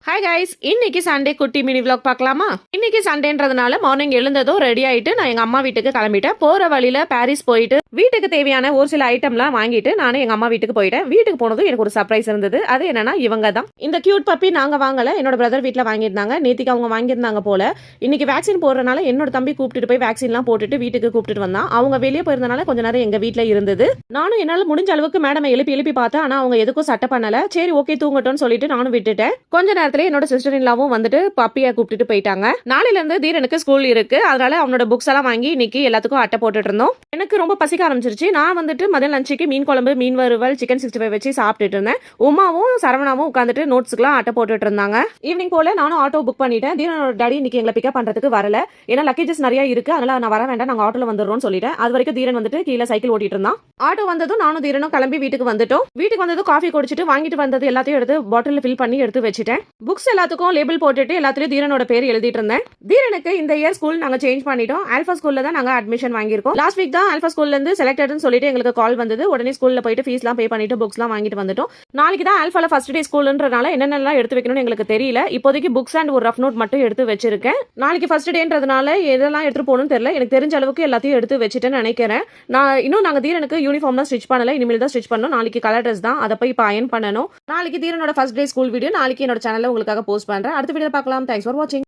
Hi guys, இன்னைக்கு Sunday குட்டி mini vlog பார்க்கலாமா? இன்னைக்கு சண்டேன்றதுனால மார்னிங் எழுந்ததும் ரெடி ஆயிட்டு நான் எங்க அம்மா வீட்டுக்கு கிளம்பிட்டேன். போற வழியில பாரிஸ் போயிட்டு வீட்டுக்கு தேவையான ஒரு சில ஐட்டம்லாம் வாங்கிட்டு நானும் எங்க அம்மா வீட்டுக்கு போயிட்டேன். வீட்டுக்கு போனதும் எனக்கு ஒரு சர்ப்ரைஸ் இருந்தது. அது என்னன்னா, இவங்க தான். இந்த கியூட் பப்பி நாங்க வாங்கல, என்னோட பிரதர் வீட்டுல வாங்கியிருந்தாங்க. நேத்திக்கு அவங்க வாங்கியிருந்தாங்க போல. இன்னைக்கு வேக்சின் போடுறதுனால என்னோட தம்பி கூப்பிட்டு போய் வேக்சின்லாம் போட்டுட்டு வீட்டுக்கு கூப்பிட்டு வந்தான். அவங்க வெளியே போயிருந்தனால கொஞ்ச நேரம் எங்க வீட்டுல இருந்தது. நானும் என்னால முடிஞ்ச அளவுக்கு மேடம் எழுப்பி பார்த்தேன். ஆனா அவங்க எதுக்கும் சட்டை பண்ணல. சரி ஓகே தூங்கட்டும்னு சொல்லிட்டு நானும் விட்டுட்டேன். கொஞ்ச நேரத்துல என்னோட சிஸ்டர் இன்லாவும் வந்துட்டு பப்பியை கூப்பிட்டு போயிட்டாங்க. நாளையில இருந்து தீரனுக்கு ஸ்கூல் இருக்கு. அதனால அவனோட புக்ஸ் எல்லாம் வாங்கி இன்னைக்கு எல்லாத்துக்கும் அட்டை போட்டுட்டு இருந்தோம். எனக்கு ரொம்ப பசிக்க ஆரம்பிச்சிருச்சு. நான் வந்துட்டு மதியம் லஞ்சுக்கு மீன் குழம்பு, மீன் வறுவல், சிக்கன் 65 வச்சு சாப்பிட்டுட்டு இருந்தேன். உமாவும் சரவணாவும் உட்காந்துட்டு நோட்ஸ்க்குலாம் அட்டை போட்டுட்டு இருந்தாங்க. ஈவினிங் போல நானும் ஆட்டோ புக் பண்ணிட்டேன். தீரனோட டாடி இன்னைக்கு எங்களை பிக்கப் பண்றதுக்கு வரல. ஏன்னா லக்கேஜஸ் நிறைய இருக்கு, அதனால நான் வர வேண்டாம், நாங்க ஆட்டோல வந்துடுறோம்னு சொல்லிட்டேன். அது வரைக்கும் தீரன் வந்துட்டு கீழே சைக்கிள் ஓட்டிட்டு இருந்தான். ஆட்டோ வந்ததும் நானும் தீரனும் கிளம்பி வீட்டுக்கு வந்துட்டோம். வீட்டுக்கு வந்ததும் காஃபி குடிச்சிட்டு வாங்கிட்டு வந்தது எல்லாத்தையும் எடுத்து பாட்டில் ஃபில் பண்ணி எடுத்து வச்சுட்டேன். புக்ஸ் எல்லாத்துக்கும் லேபிள் போட்டுட்டு எல்லாத்துலயும் தீரனோட பேர் எழுதிட்டு இருந்தேன். தீரனுக்கு இந்த இயர் ஸ்கூல் நாங்க சேஞ்ச் பண்ணிட்டோம். ஆல்பா ஸ்கூல்ல தான் நாங்க அட்மிஷன் வாங்கியிருக்கோம். லாஸ்ட் வீக் தான் ஆல்பா ஸ்கூல்ல இருந்து செலக்டட்னு சொல்லிட்டு எங்களுக்கு கால் வந்தது. உடனே ஸ்கூல்ல போயிட்டு ஃபீஸ்லாம் பே பண்ணிட்டு புக்ஸ்லாம் வாங்கிட்டு வந்துட்டோம். நாளைக்கு தான் ஆல்பால ஃபர்ஸ்ட் டே ஸ்கூல்ன்றனால என்னென்னலாம் எடுத்து வைக்கணும்னு எங்களுக்கு தெரியல. இப்போதைக்கு புக்ஸ் அண்ட் ஒரு ரஃப் நோட் மட்டும் எடுத்து வச்சிருக்கேன். நாளைக்கு ஃபர்ஸ்ட் டேன்றதுனால எதெல்லாம் எடுத்து போகணும்னு தெரியல. எனக்கு தெரிஞ்ச அளவுக்கு எல்லாத்தையும் எடுத்து வச்சுட்டேன்னு நினைக்கிறேன். நாங்க தீரனுக்கு யூனிஃபார்ம் தான் ஸ்டிச் பண்ணல, இனிமேல் தான் ஸ்டிச் பண்ணணும். நாளைக்கு கலர் ட்ரெஸ் தான், அதை போய் இப்போ அயன் பண்ணணும். நாளைக்கு தீரனோட ஃபர்ஸ்ட் டே ஸ்கூல் வீடியோ நாளைக்கு என்னோட சேனல்ல உங்களுக்காக போஸ்ட் பண்றேன். அடுத்த வீடியோ பார்க்கலாம். தேங்க்ஸ் ஃபார் வாட்சிங்.